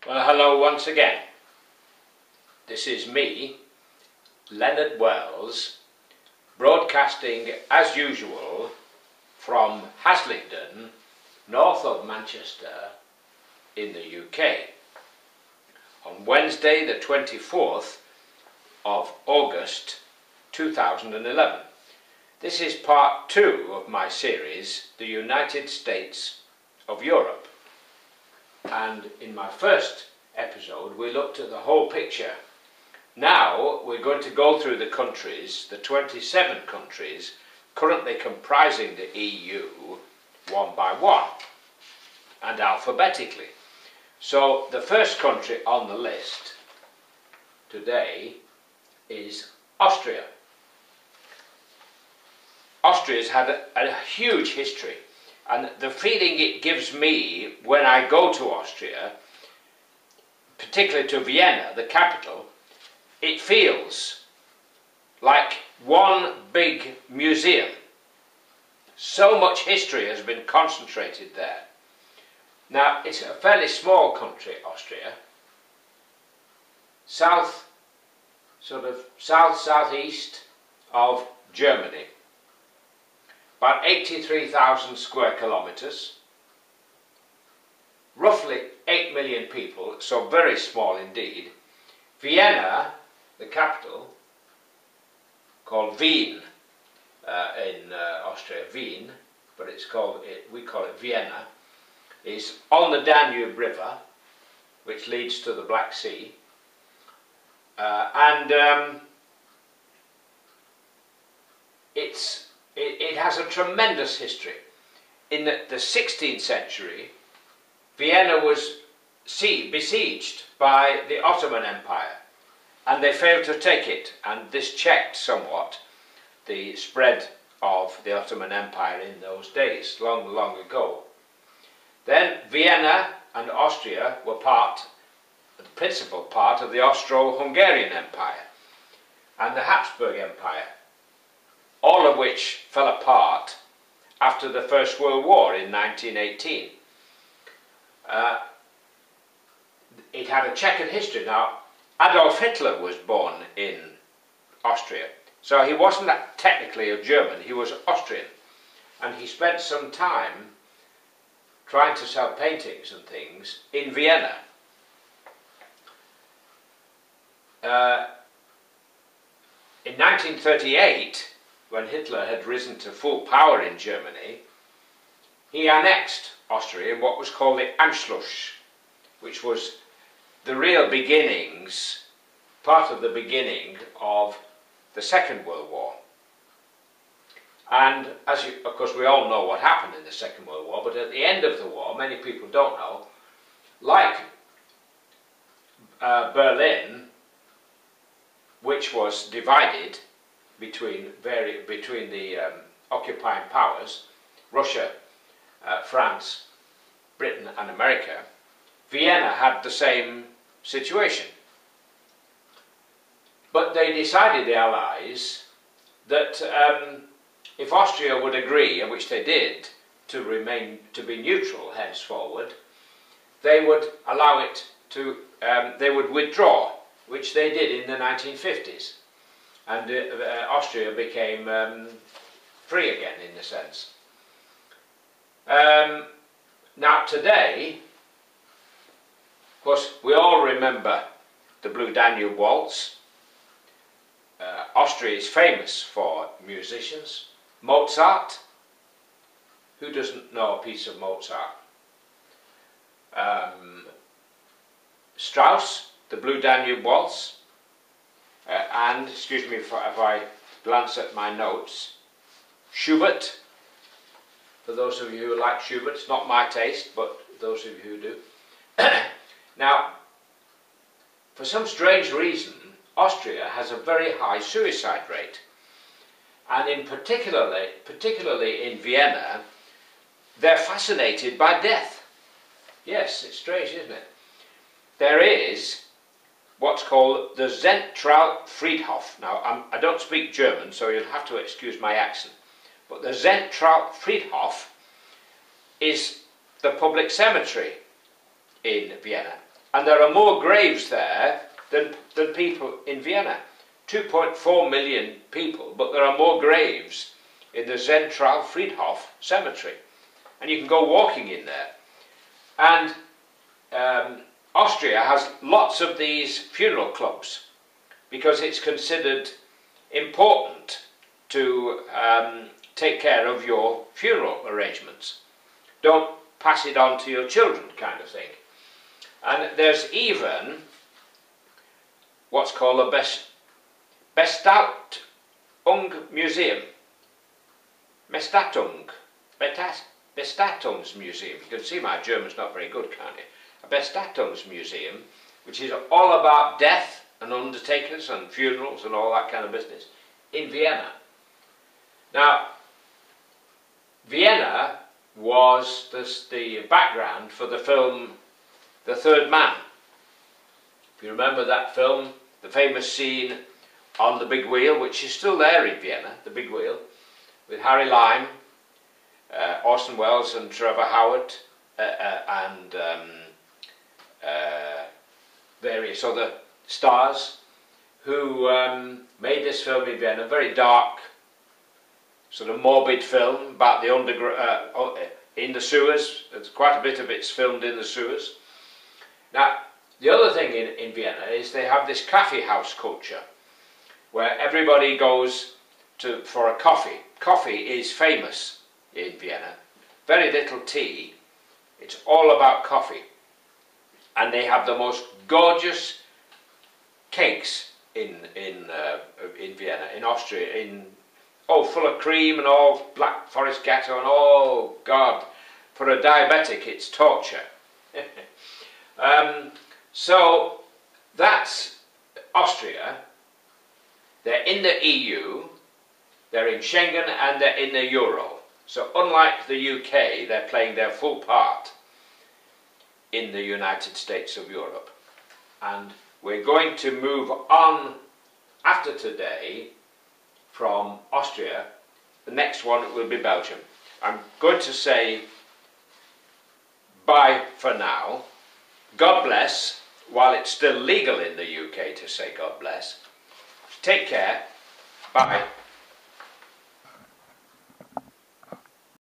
Well, hello once again. This is me, Leonard Wells, broadcasting as usual from HASLINGDEN, north of Manchester, in the UK, on Wednesday the 24th of August 2011. This is part 2 of my series, The United States of Europe. And in my first episode we looked at the whole picture. Now we're going to go through the countries, the 27 countries currently comprising the EU, one by one and alphabetically. So the first country on the list today is Austria. Austria's had a huge history. And the feeling it gives me when I go to Austria, particularly to Vienna, the capital, it feels like one big museum. So much history has been concentrated there. Now, it's a fairly small country, Austria. Southeast of Germany. About 83,000 square kilometres, roughly 8 million people, so very small indeed. Vienna, the capital, called Wien in Austria, Wien, but we call it Vienna, is on the Danube River, which leads to the Black Sea, it has a tremendous history. In the 16th century, Vienna was besieged by the Ottoman Empire, and they failed to take it, and this checked somewhat the spread of the Ottoman Empire in those days, long, long ago. Then Vienna and Austria were the principal part of the Austro-Hungarian Empire and the Habsburg Empire, all of which fell apart after the First World War in 1918. It had a checkered history. Now, Adolf Hitler was born in Austria, so he wasn't technically a German, he was Austrian, and he spent some time trying to sell paintings and things in Vienna. In 1938, when Hitler had risen to full power in Germany, he annexed Austria in what was called the Anschluss, which was the real beginnings, part of the beginning of the Second World War. And of course we all know what happened in the Second World War, but at the end of the war, many people don't know, like Berlin, which was divided between the occupying powers, Russia, France, Britain and America, Vienna had the same situation. But they decided, the Allies, that if Austria would agree, and which they did, to be neutral henceforward, they would allow it to, they would withdraw, which they did in the 1950s. And Austria became free again, in a sense. Now today, of course, we all remember the Blue Danube Waltz. Austria is famous for musicians. Mozart, who doesn't know a piece of Mozart? Strauss, the Blue Danube Waltz. And, excuse me if I glance at my notes, Schubert, for those of you who like Schubert. It's not my taste, but those of you who do. Now, for some strange reason, Austria has a very high suicide rate. And particularly in Vienna, they're fascinated by death. Yes, it's strange, isn't it? There is what's called the Zentralfriedhof. Now, I don't speak German, so you'll have to excuse my accent. But the Zentralfriedhof is the public cemetery in Vienna. And there are more graves there than people in Vienna. 2.4 million people, but there are more graves in the Zentral Friedhof cemetery. And you can go walking in there. And Austria has lots of these funeral clubs because it's considered important to take care of your funeral arrangements. Don't pass it on to your children, kind of thing. And there's even what's called a Bestatungsmuseum. Bestatungsmuseum. You can see my German's not very good, can't you? A Bestatungsmuseum, which is all about death and undertakers and funerals and all that kind of business, in Vienna. Now, Vienna was the background for the film The Third Man. If you remember that film, the famous scene on the big wheel, which is still there in Vienna, the big wheel, with Harry Lime, Orson Welles and Trevor Howard, and various other stars who made this film in Vienna. Very dark, sort of morbid film about the underground, in the sewers. There's quite a bit of it's filmed in the sewers. Now, the other thing in Vienna is they have this coffee house culture, where everybody goes for a coffee. Coffee is famous in Vienna. Very little tea. It's all about coffee. And they have the most gorgeous cakes in Vienna, in Austria, full of cream and all Black Forest Ghetto and oh God, for a diabetic it's torture. So that's Austria. They're in the EU, they're in Schengen and they're in the Euro. So unlike the UK, they're playing their full part in the United States of Europe. And we're going to move on after today from Austria. The next one will be Belgium. I'm going to say bye for now. God bless, while it's still legal in the UK to say God bless. Take care. Bye.